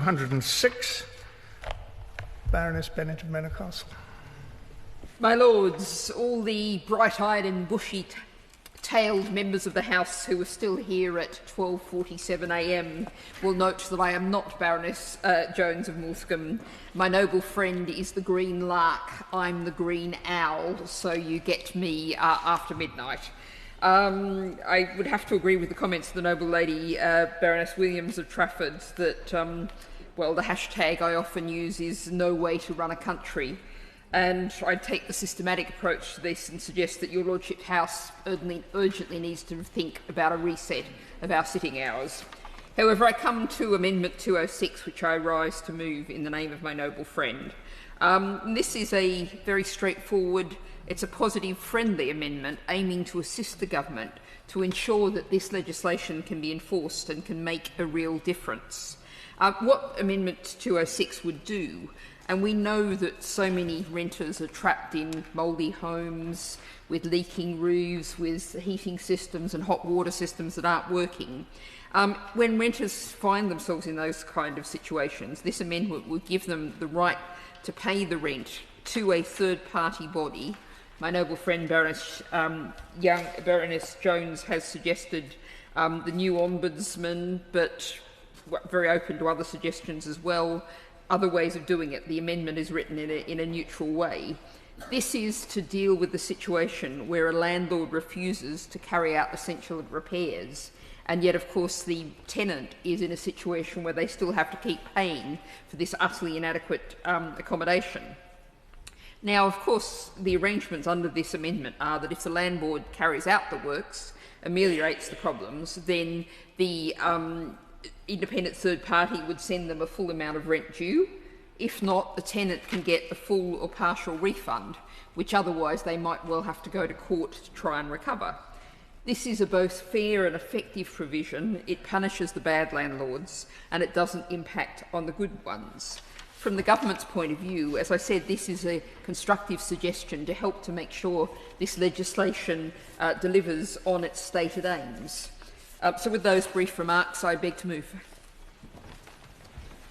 206, Baroness Bennett of Manor Castle. My Lords, all the bright-eyed and bushy-tailed members of the House who are still here at 12:47 a.m. will note that I am not Baroness Jones of Moulsecoomb. My noble friend is the Green Lark. I'm the Green Owl, so you get me after midnight. I would have to agree with the comments of the noble lady, Baroness Williams of Trafford, that, well, the hashtag I often use is no way to run a country. And I'd take the systematic approach to this and suggest that your Lordship's House urgently needs to think about a reset of our sitting hours. However, I come to Amendment 206, which I rise to move in the name of my noble friend. This is a very straightforward, it's a positive, friendly amendment aiming to assist the government to ensure that this legislation can be enforced and can make a real difference. What Amendment 206 would do, and we know that so many renters are trapped in mouldy homes with leaking roofs, with heating systems and hot water systems that aren't working. When renters find themselves in those kind of situations, this amendment would give them the right to pay the rent to a third-party body. My noble friend Baroness Jones has suggested the new ombudsman, but very open to other suggestions as well, other ways of doing it. The amendment is written in a neutral way. This is to deal with the situation where a landlord refuses to carry out essential repairs, and yet, of course, the tenant is in a situation where they still have to keep paying for this utterly inadequate accommodation. Now, of course, the arrangements under this amendment are that if the landlord carries out the works, ameliorates the problems, then the independent third party would send them a full amount of rent due. If not, the tenant can get a full or partial refund, which otherwise they might well have to go to court to try and recover. This is a both fair and effective provision. It punishes the bad landlords and it doesn't impact on the good ones. From the government's point of view, as I said, this is a constructive suggestion to help to make sure this legislation delivers on its stated aims. So with those brief remarks, I beg to move.